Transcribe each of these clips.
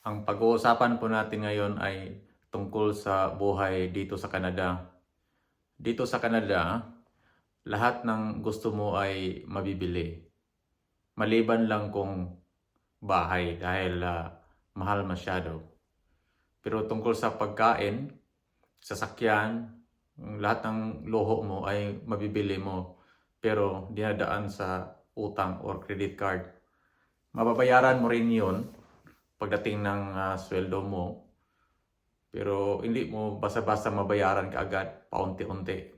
Ang pag-uusapan po natin ngayon ay tungkol sa buhay dito sa Canada. Dito sa Canada, lahat ng gusto mo ay mabibili. Maliban lang kung bahay dahil mahal masyado. Pero tungkol sa pagkain, sasakyan, lahat ng luho mo ay mabibili mo pero dinadaan sa utang or credit card. Mababayaran mo rin yun pagdating ng sweldo mo. Pero hindi mo basta-basta mabayaran kaagad, paunti-unti.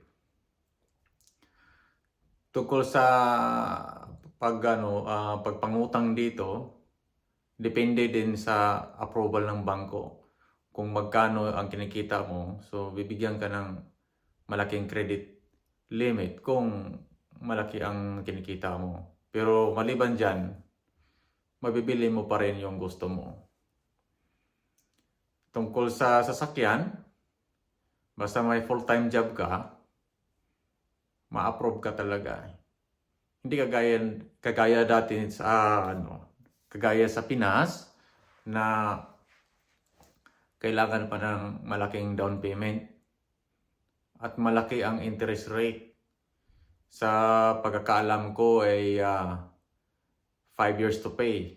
Tungkol sa pagpangutang dito, depende din sa approval ng bangko. Kung magkano ang kinikita mo, so bibigyan ka ng malaking credit limit kung malaki ang kinikita mo. Pero maliban dyan, mabibili mo pa rin yung gusto mo. Tungkol sa sasakyan, basta may full-time job ka, ma-approve ka talaga. Hindi kagaya dati kagaya sa Pinas na kailangan pa ng malaking down payment at malaki ang interest rate. Sa pagkakaalam ko ay 5 years to pay.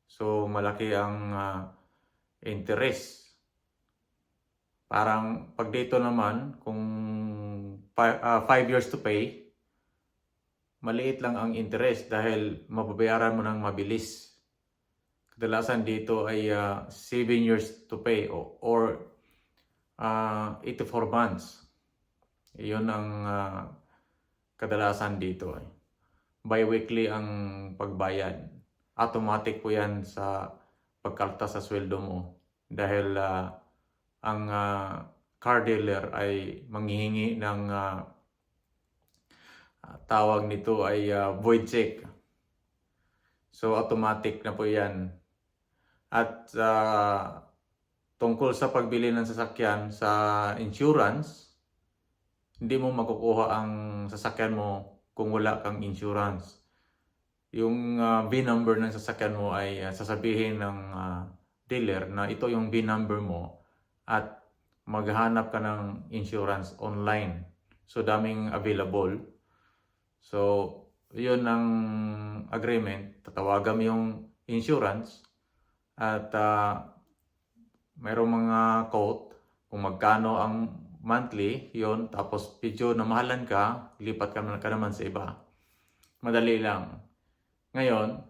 So malaki ang interest. Parang pag dito naman, kung 5 years to pay, maliit lang ang interest dahil mababayaran mo ng mabilis. Kadalasan dito ay 7 years to pay or 84 months. Iyon ang kadalasan dito. Bi-weekly ang pagbayad. Automatic po yan sa pagkalta sa sweldo mo dahil ang car dealer ay manghihingi ng tawag nito ay void check. So automatic na po yan. At tungkol sa pagbili ng sasakyan sa insurance, hindi mo makukuha ang sasakyan mo kung wala kang insurance. Yung VIN number ng sasakyan mo ay sasabihin ng dealer na ito yung VIN number mo at maghanap ka ng insurance online. So daming available. So yun ang agreement. Tatawagan mo yung insurance at mayroong mga quote kung magkano ang monthly, yun. Tapos video na mahalan ka, lipat ka naman sa iba. Madali lang. Ngayon,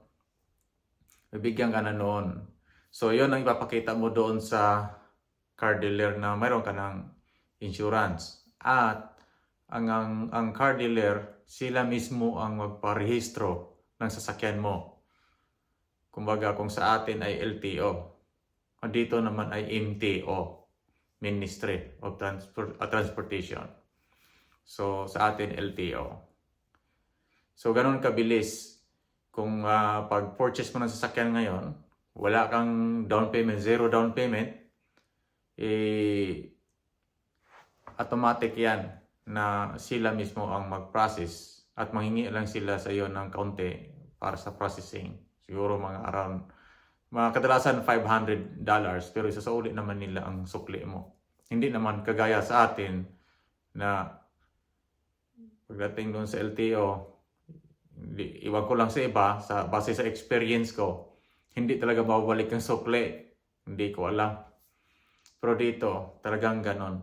bibigyan ka na noon. So, yun ang ipapakita mo doon sa car dealer na mayroon ka ng insurance. At ang car dealer, sila mismo ang magparehistro ng sasakyan mo. Kumbaga, kung sa atin ay LTO, dito naman ay MTO, Ministry of Transportation. So, sa atin LTO. So, ganun kabilis. Kung pag-purchase mo ng sasakyan ngayon, wala kang down payment, zero down payment, automatic yan na sila mismo ang mag-process at manghingi lang sila sa iyo ng kaunti para sa processing. Siguro mga kadalasan $500 pero isasauli naman nila ang sukli mo. Hindi naman kagaya sa atin na pagdating doon sa LTO, iwan ko lang sa iba, base sa experience ko, hindi talaga mababalik ang sukli. Hindi ko alam. Pero dito, talagang ganon.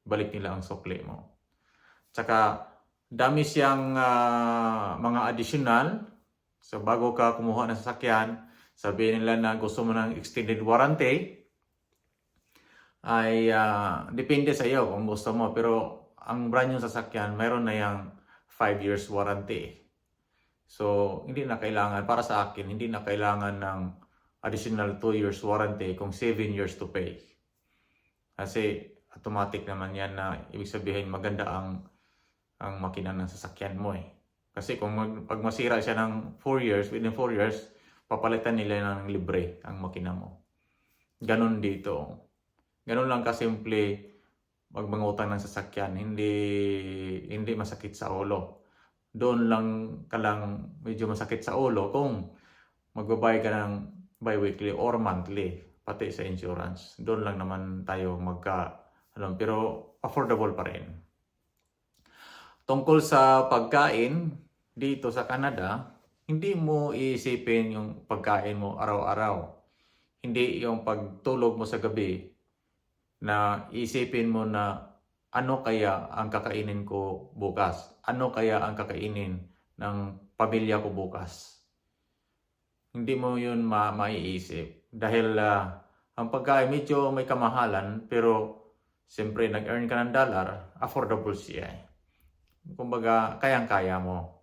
Balik nila ang sukli mo. Tsaka, dami siyang mga additional. So, bago ka kumuha ng sasakyan, sabihin nila na gusto mo ng extended warranty, ay depende sa iyo kung gusto mo. Pero, ang brand new sasakyan, mayroon na yung 5 years warranty. So, hindi na kailangan, para sa akin, hindi na kailangan ng additional 2 years warranty kung 7 years to pay. Kasi, automatic naman yan na ibig sabihin maganda ang makina ng sasakyan mo eh. Kasi kung pag masira siya ng 4 years, within 4 years, papalitan nila ng libre ang makina mo. Ganon dito. Ganon lang kasimple magmangutang ng sasakyan, hindi masakit sa ulo. Doon lang medyo masakit sa ulo kung magbabayad ka ng bi-weekly or monthly, pati sa insurance. Doon lang naman tayo pero affordable pa rin. Tungkol sa pagkain dito sa Canada, hindi mo iisipin yung pagkain mo araw-araw. Hindi yung pagtulog mo sa gabi na isipin mo na ano kaya ang kakainin ko bukas? Ano kaya ang kakainin ng pamilya ko bukas? Hindi mo yun maiisip. Dahil ang pagkain medyo may kamahalan, pero siyempre nag-earn ka ng dollar, affordable siya. Kumbaga, kayang-kaya mo.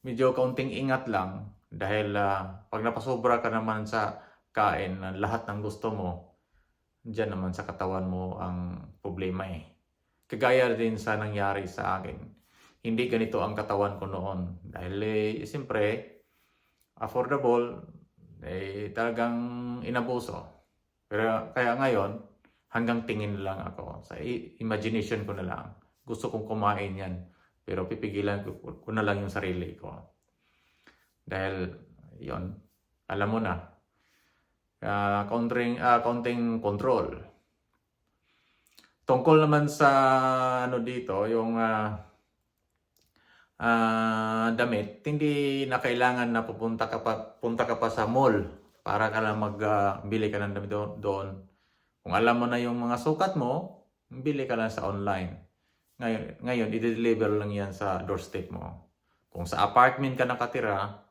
Medyo kaunting ingat lang dahil pag napasobra ka naman sa kain na lahat ng gusto mo, diyan naman sa katawan mo ang problema eh. Kagaya din sa nangyari sa akin. Hindi ganito ang katawan ko noon. Dahil siyempre, affordable, talagang inabuso. Pero kaya ngayon, hanggang tingin lang ako. Sa imagination ko na lang. Gusto kong kumain yan. Pero pipigilan ko na lang yung sarili ko. Dahil, yon, alam mo na. Konting control. Tungkol naman sa dito, yung damit, hindi na kailangan na punta ka pa sa mall para ka lang magbili ka ng damit doon. Kung alam mo na yung mga sukat mo, bili ka lang sa online. Ngayon i-deliver lang yan sa doorstep mo. Kung sa apartment ka nakatira,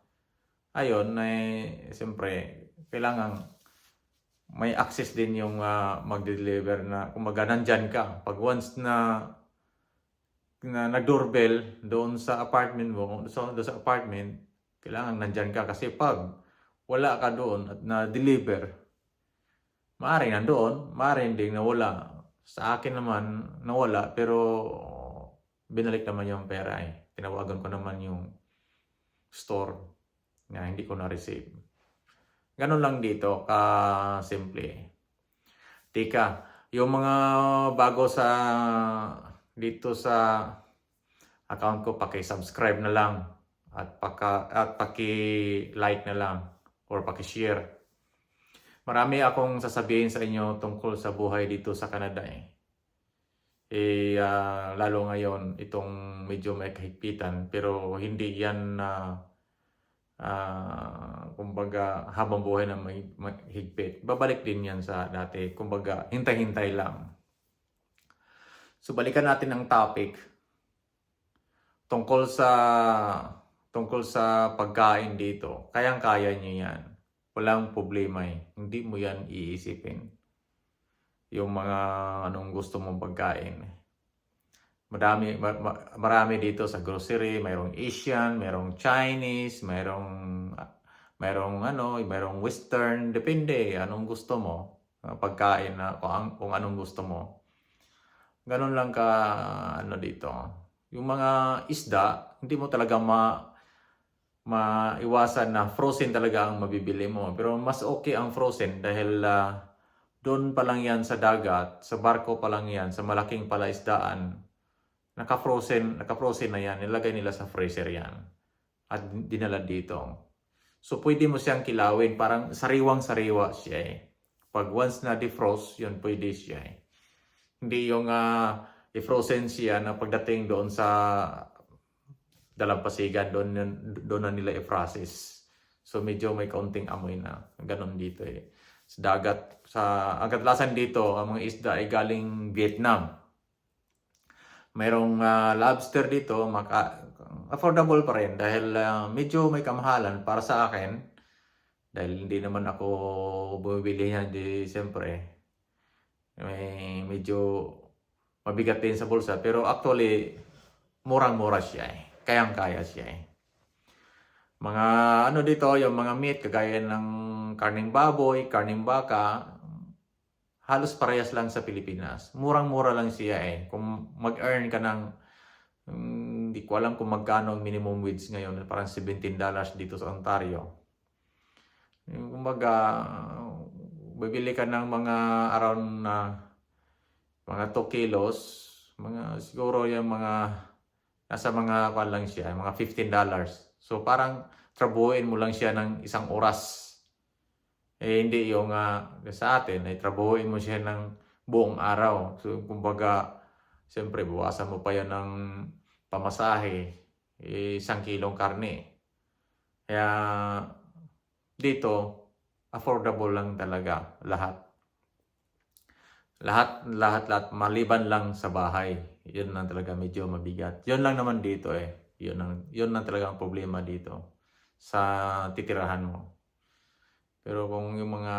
ayun, siyempre, kailangan may access din yung mag-deliver na kumbaga nandyan ka. Pag once na nag-doorbell doon sa apartment mo, doon sa apartment, kailangan nandyan ka. Kasi pag wala ka doon at na-deliver, maaaring nandoon, maaaring din nawala. Sa akin naman, nawala, pero binalik naman yung pera eh. Tinawagan ko naman yung store na hindi ko na-receive. Ganun lang dito, simple. Tika, yung mga bago dito sa account ko, paki-subscribe na lang at paki-like na lang or paki-share. Marami akong sasabihin sa inyo tungkol sa buhay dito sa Canada eh. Lalo ngayon itong medyo may kahigpitan, pero hindi yan kumbaga habang buhay na may higpit. Babalik din yan sa dati. Kumbaga hintay-hintay lang. So balikan natin ang topic tungkol sa pagkain dito. Kayang-kaya niyo yan. Walang problema eh. Hindi mo yan iisipin. Yung mga anong gusto mong pagkain. Marami dito sa grocery, mayroong Asian, mayroong Chinese, mayroong Western, depende anong gusto mo, pagkain na kung anong gusto mo. Ganun lang dito. Yung mga isda, hindi mo talaga maiwasan na frozen talaga ang mabibili mo. Pero mas okay ang frozen dahil doon pa lang yan sa dagat, sa barko pa lang yan, sa malaking palaisdaan. Naka-frozen na yan, nilagay nila sa freezer yan at dinala dito. So pwede mo siyang kilawin, parang sariwang-sariwa siya eh. Pag once na defrost, yun pwede siya eh. Hindi yung i-frozen siya na pagdating doon sa dalampasigan, doon na nila i-process. So medyo may kaunting amoy na. Ganon dito eh. Sa dagat, ang kadalasan dito, ang mga isda ay galing Vietnam. Mayroong lobster dito, affordable pa rin dahil medyo may kamahalan para sa akin. Dahil hindi naman ako bumibili yan, siyempre. Medyo mabigat din sa bulsa. Pero actually, murang-mura siya eh. Kayang-kaya siya eh. Mga dito, yung mga meat, kagaya ng karning baboy, karning baka, halos parehas lang sa Pilipinas. Murang-mura lang siya eh. Kung mag-earn ka ng, hindi ko alam kung magkano ang minimum wage ngayon, parang $17 dito sa Ontario. Kumbaga, bibili ka ng mga around mga 2 kilos, siguro yung nasa mga lang siya, mga $15. So parang trabuhin mo lang siya ng 1 oras. Hindi yung sa atin ay trabahuin mo siya ng buong araw. So kumbaga, siyempre bawasan mo pa yan ng pamasahe, 1 kilong karne. Kaya dito, affordable lang talaga lahat. Lahat maliban lang sa bahay. Yun lang talaga medyo mabigat. Yun lang naman dito eh. Yun lang talaga ang problema dito sa titirahan mo. Pero kung yung mga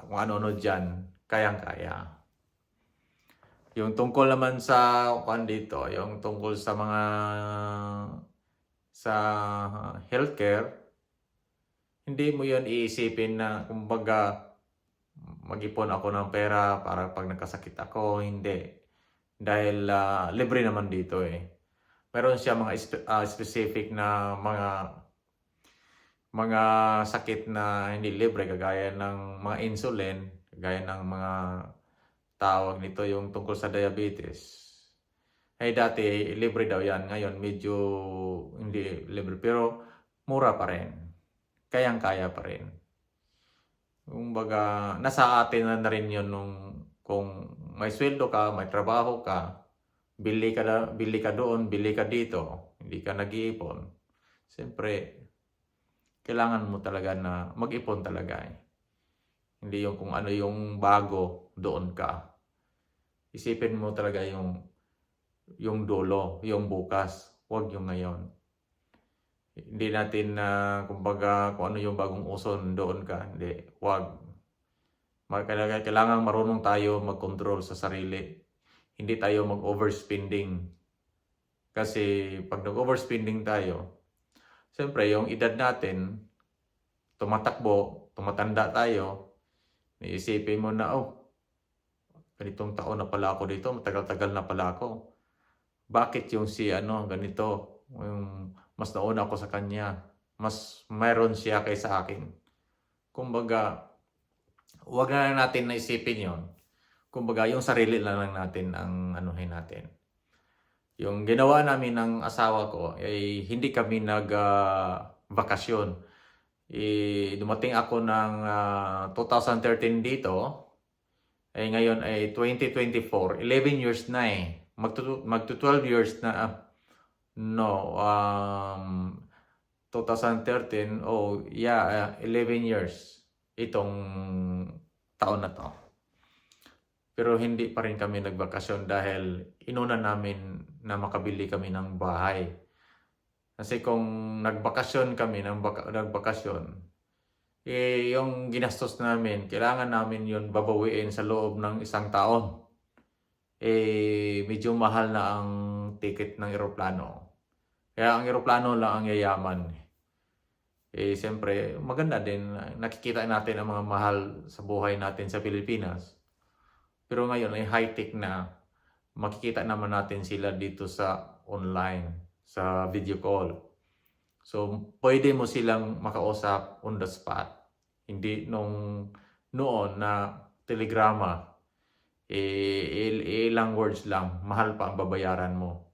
kung ano-ano dyan, kayang-kaya. Yung tungkol naman sa dito, yung tungkol sa mga sa healthcare, hindi mo yun iisipin na kumbaga mag-ipon ako ng pera para pag nagkasakit ako, hindi. Dahil libre naman dito eh. Meron siya mga specific na mga sakit na hindi libre, kagaya ng mga insulin, kagaya ng mga tawag nito yung tungkol sa diabetes. Dati libre daw yan, ngayon medyo hindi libre, pero mura pa rin. Kayang-kaya pa rin. Kumbaga, nasa atin na rin yun kung may sweldo ka, may trabaho ka, bili ka doon, bili ka dito, hindi ka nag-iipon. Siyempre, kailangan mo talaga na mag-ipon talaga eh. Hindi yung kung ano yung bago, doon ka. Isipin mo talaga yung dulo, yung bukas, huwag yung ngayon. Hindi natin kumbaga kung ano yung bagong uso, doon ka. Hindi, huwag. Kailangan marunong tayo mag-control sa sarili. Hindi tayo mag-overspending. Kasi pag nag-overspending tayo, siyempre yung edad natin, tumatakbo, tumatanda tayo, iisipin mo na, ganitong taon na pala ako dito, matagal-tagal na pala ako. Bakit yung ganito, yung mas nauna ako sa kanya, mas mayroon siya kaysa akin. Kumbaga, huwag na natin naisipin yon. Kumbaga, yung sarili lang natin ang anuhin natin. Yung ginawa namin ng asawa ko ay hindi kami nag-bakasyon. Dumating ako ng 2013 dito, ngayon ay 2024, 11 years na eh. Magto 12 years na, 2013, 11 years itong taon na to. Pero hindi pa rin kami nagbakasyon dahil inuna namin na makabili kami ng bahay. Kasi kung nagbakasyon kami, yung ginastos namin, kailangan namin yun babawiin sa loob ng 1 taon. Medyo mahal na ang ticket ng eroplano. Kaya ang eroplano lang ang yayaman. Siyempre, maganda din. Nakikita natin ang mga mahal sa buhay natin sa Pilipinas. Pero ngayon ay high-tech na. Makikita naman natin sila dito sa online, sa video call. So, pwede mo silang makausap on the spot. Hindi noon na telegrama, ilang words lang, mahal pa ang babayaran mo.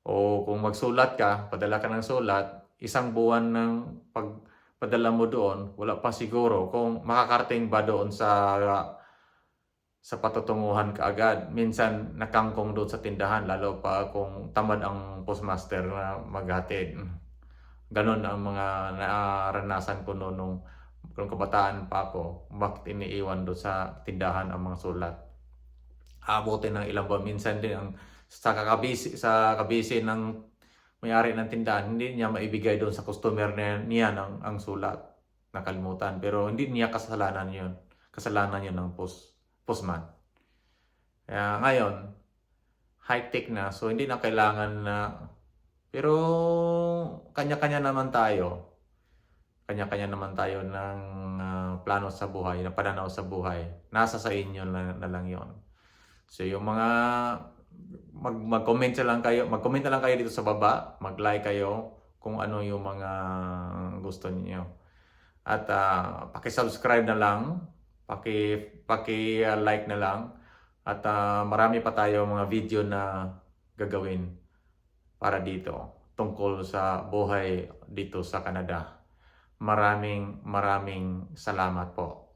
O kung magsulat ka, padala ka ng sulat, 1 buwan ng pagpadala mo doon, wala pa siguro kung makakarating ba doon sa patutunguhan kaagad. Minsan nakangkong doon sa tindahan, lalo pa kung tamad ang postmaster na maghatid. Ganon ang mga naranasan ko noon nung kabataan pa ako. Bakit iniiwan doon sa tindahan ang mga sulat? Abutin ng ilang buwan. Minsan din sa kabisi ng may-ari ng tindahan, hindi niya maibigay doon sa customer niya ang sulat. Nakalimutan. Pero hindi niya kasalanan yun. Kasalanan yun ng postman. Kaya ngayon, high-tech na. So hindi na kailangan na. Pero kanya-kanya naman tayo. Kanya-kanya naman tayo ng plano sa buhay, na pananaw sa buhay. Nasa sa inyo na lang yon. So yung mga mag-comment na lang kayo dito sa baba, mag-like kayo kung ano yung mga gusto niyo. At paki-subscribe na lang, paki-like na lang. At marami pa tayo mga video na gagawin para dito tungkol sa buhay dito sa Canada. Maraming salamat po.